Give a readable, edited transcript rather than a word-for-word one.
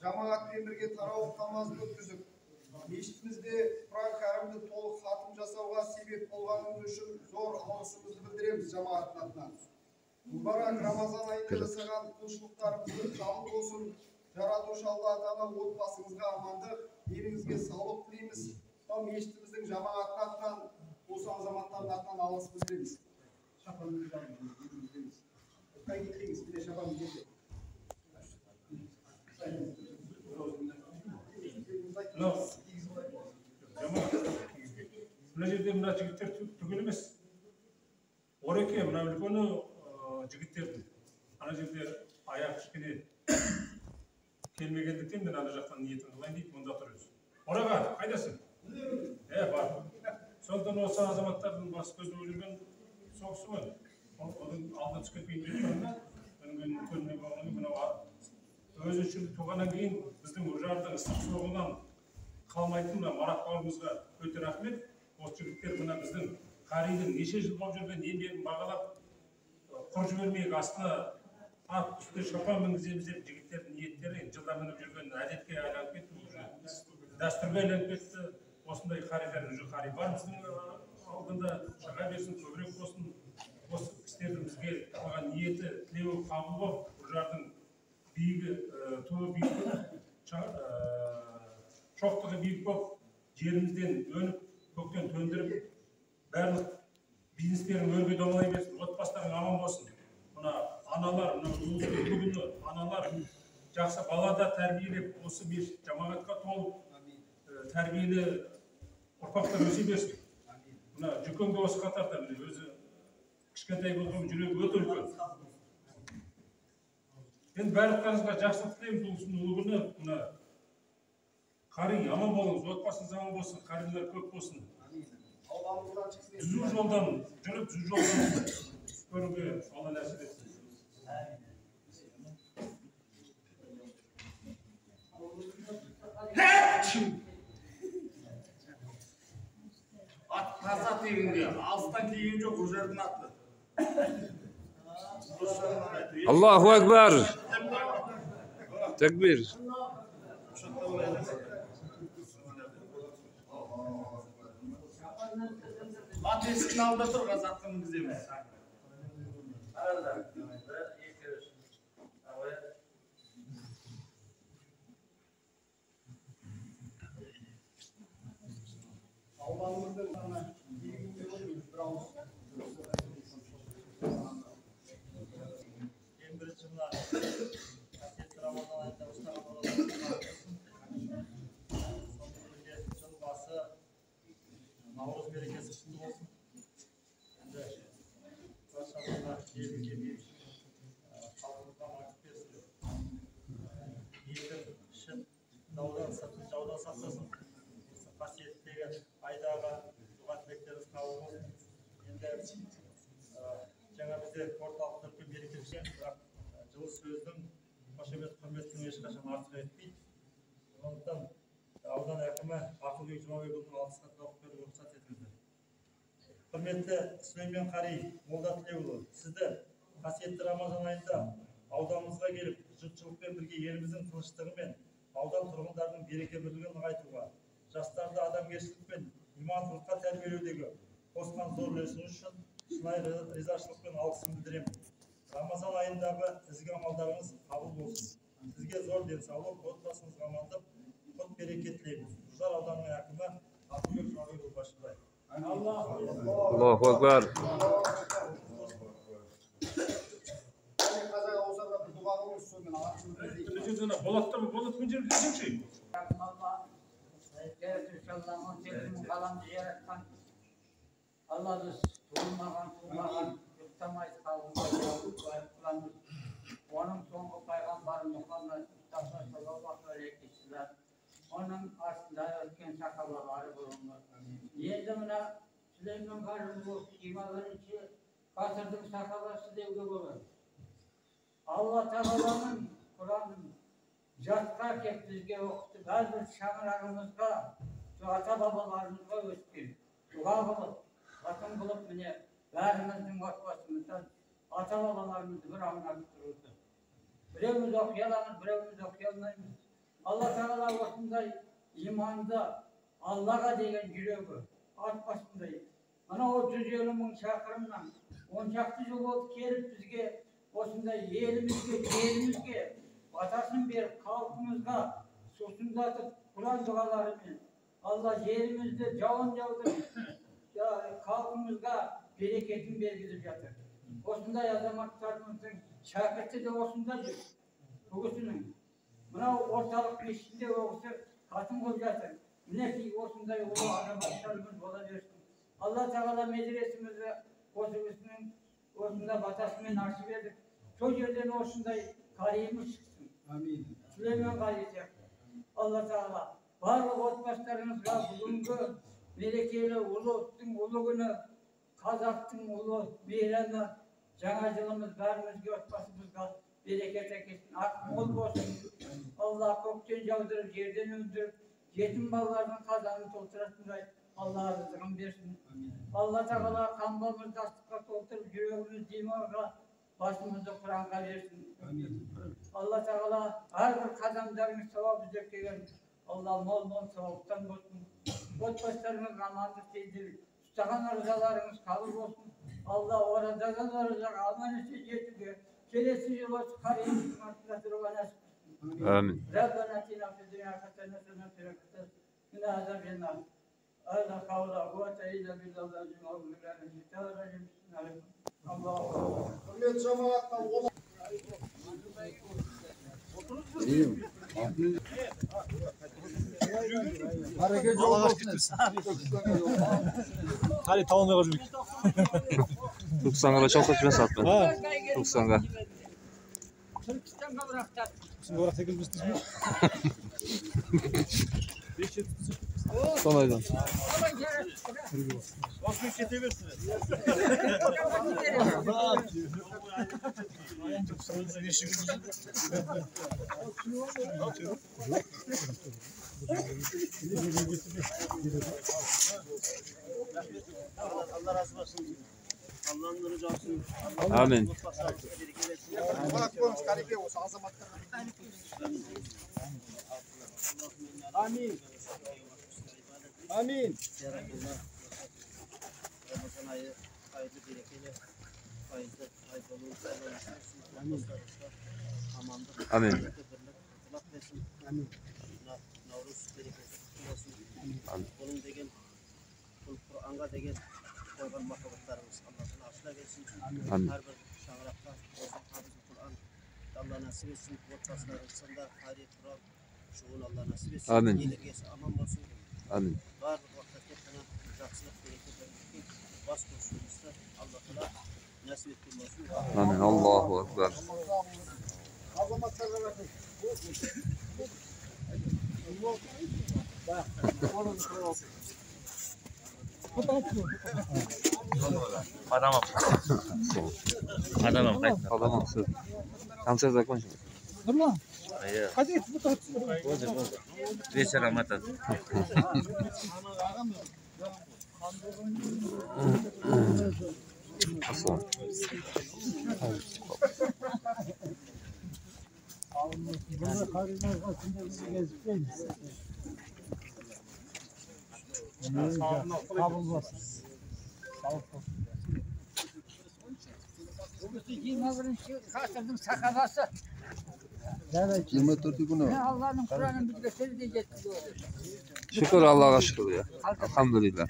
жамағатпен бірге тарауых намазын өткізіп, мешітімізде Құран кәрімді толық хатым жасауға себеп болғанымыз үшін зор алғысымызды білдіреміз жамағаттың атынан. Мүбарак Рамазан айында жасаған құлшылықтарымызды қабыл болсын. Жаратушы Алла Тағала отбасыңызға амандық, еліңізге саулық тілейміз. Мешітіміздің жамағаттың атынан, осы азаматтардың атынан алғыс білдіреміз. Мына жерде мына жігіттер түгел емес. Ореке мына үлкені жігіттердің. Ана жерде аяқ кішкене келмегендіктен мен ана жақтан ниетін қылайын дейді, мұнда тұрмыз. Ораға, қайдасың? Бар. Сондықтан осы азаматтардың бас көзі жүрген соғысы ғой. Оның алда түскен бейінбеттерінде көрмей болғанын мынау өзі үшін туғаннан кейін біздің Үржардың ыстық соғынан қалмайтын Марат бауырымызға өте рахмет. Осы жігіттер мына біздің қаридың неше жыл болып жүрген еңбегін бағалап құр жібермейік, астына ат үсті шапан мінгіземіз деп жігіттердің ниеттері жылдар мініп жүрген әдетке айланып кетті, дәстүрге айланып кетті. Осындай қаридар уже қари бар біздің алдында, шыға берсін, көбірек болсын. Осы кісілердің бізге қойған ниеті, тілеуі қабыл болып, Үржардың биігі, туы биік, шоқтығы биік болып, жерімізден өніп, көктен төндіріп, барлық бизнестерің өрге домалай берсін, отбасыларың аман болсын. Мына аналар, бүгінгі аналар жақсы балада тәрбиелеп, осы мешіт жамағатқа толып, тәрбиелі ұрпақтар өсе берсін. Мына жүкенге осы қатарда өзі кішкентай болған жүрегі өте үлкен. Енді барлықтарыңызға жақсылық тілейміз, бұл күні мына қари аман болыңыз, отбасыңыз аман болсын, қарилар көп болсын. Жүзу жолдан жүріп, жүзу жолдан көруге Алла нәсіп етсін. Ат таза тегінде, алыстан келген жоқ, Үржардың аты. Аллаху акбар. Такбир. Ат есіктің алдында тұр, қазақтың мінгіземіз. Аллаһымыздың ғана егінге көрмейміз, бір ауыз. Ең бірінші мына қасиетті Рамазан айында ұстаған оразаларымыз жыл басы Наурыз мерекесі құтты болсын. Енді баршамызға елге халқымызға бақыт берсін. Елдің ішін даудан сыртын жаудан сақтасын. Қасиеттегі айдағы дұға тілектеріңіз қабыл болсын. Енді жаңа бізде орталық түркі мерекесі, бірақ жылы сөздің қошемет құрметтің ешқашан артық етпейді. Сондықтан аудан әкімі Ақылбек Жұмабекұлының алғысына тоқ беруге рұқсат етіңіздер. Құрметті Сүлеймен Қари Молда Тілеуұлы, сізді қасиетті Рамазан айында ауданымызға келіп, жұртшылықпен бірге еліміздің тыныштығы мен аудан тұрғындарының береке бірлігін нығайтуға, жастарды адамгершілік пен имандылыққа тәрбиелеудегі қосқан зор үлесіңіз үшін шынайы ризашылықпен алғысымды білдіремін. Рамазан айындағы ізгі амалдарыңыз қабыл болсын. Сізге зор денсаулық, отбасыңызға амандық, құт береке тілейміз. Үржар ауданының әкімі Ақылбек Жұмабекұлы басшылайды. Аллаху акбар. Болатпен жерге десеңші. Allah'ız tuğmağan, yurttamayız kalbimiz. Onun sonu Peygamber Muhammed Mustafa sallallahu aleyhi ve sellem. Onun aslında ötken sakaları bulunur. Niye buna Süleyman Karım bu imaların içi katırdık sakalası devre olur. Allah Teala'nın Kur'an'ın jatka bizge okudu. Bazı şamırağımızda, şu ata babalarımızda ötkin. Dua kılıp, bakın kılıp mine, bärimizin otbasımızdan ata babalarımızı bir anına bitirdi. Birimiz okuyalımız, birimiz okuyalmayız. Allah Teala osындай imanda Allah'a деген жүрегі atmasınday. Ana o 150 000 şakırımdan 10 yıl oldu gelip bizge osınday elimizge, yerimizge, vatasını berip halkımızga sosundatıp Kur'an dualarымен Allah yerimizde jağın jağdırıp halkımızga bereketin bergizip жатыр. Osындай азаматтарымыздың шәкірті де осында жүр. Бүгісінің. Мынау орталық мешітінде оқысы қатым болып жатыр. Мінекей осындай ұлы азаматтарымыз бола берсін. Алла Тағала медресемізді осының осында батасымен ашып едік. Сол жерден осындай қариымыз шықсын. Amin. Süleyman Gari сияқты. Алла Тағала барлық отбасыларыңызға бүгінгі мерекелі ұлы ұлттың ұлы күні, қазақтың ұлы мейрамы, жаңа жылымыз бәрімізге отбасымызға берекет әкелсін. Ақ мол болсын. Алла көктен жаудырып, жерден өндіріп, жетім балалардың қазанын толтыратындай Алла рызығын берсін. Алла Тағала қамбамызды астыққа толтырып, жүрегіміз иманға, басымызды Құранға берсін. Алла Тағала әрбір қадамдарыңыз сауап іздеп келген Алла мол сауаптан болсын. Отбасыларыңыз амандық сездіріп, ұстаған ырзаларыңыз қабыл болсын. Allah oradan olacak amaneti жетуге келесі жыл осы қариымыздың артында тұруға нәсіп етсін. Amin. Rabbana atina fid dunya hasanatan wa fil akhirati min azabil nar. La hawla wa la quwwata illa billahi Allahu Hürmet cemaatına olan hareket olmasın. Hadi tamamına koşmak. 90'a çok kaçma satma. 90'a. Türkistan'a bıraktılar. Şimdi olarak 8 misiniz mi? Son aydan. Bak bir kete versiniz. Allah razı olsun. Allah'ın nuru olsun. Amin. Bak konuş karike olsa azamatlarına. Amin. Amin. Ramazan ayı hayırlı berekeli, fayızlı, faydalı, amandık, Amin. birlik, kulak versin. Amin. Navruz bereketi olsun. Amin. Onun degen, Kur'an'a degen koygan makabatlarımız Allah'ın aşına gelsin. Amin. Her bir şağırakta olsun, hafız Kur'an Allah nasip etsin. Ortasına arasında tarih Kur'an şuun Allah nasip etsin. Amin. Gelirgesi aman olsun. Amin. Barbir vakitte kana жақсылық берекет бас қосуымызды Алла Тағала нәсіп еткен болсын. Amin. Allahu Ekber. Azamatlarına bakın. Adamım sır. Kanser закончил. Вечер Раматан. Aslan. Bugünkü 21. asırın sakabası. 24 günü. Allah'ın Kur'an'ın bizge sözü getirdi. Şükür Allah'a şükür ya. Elhamdülillah.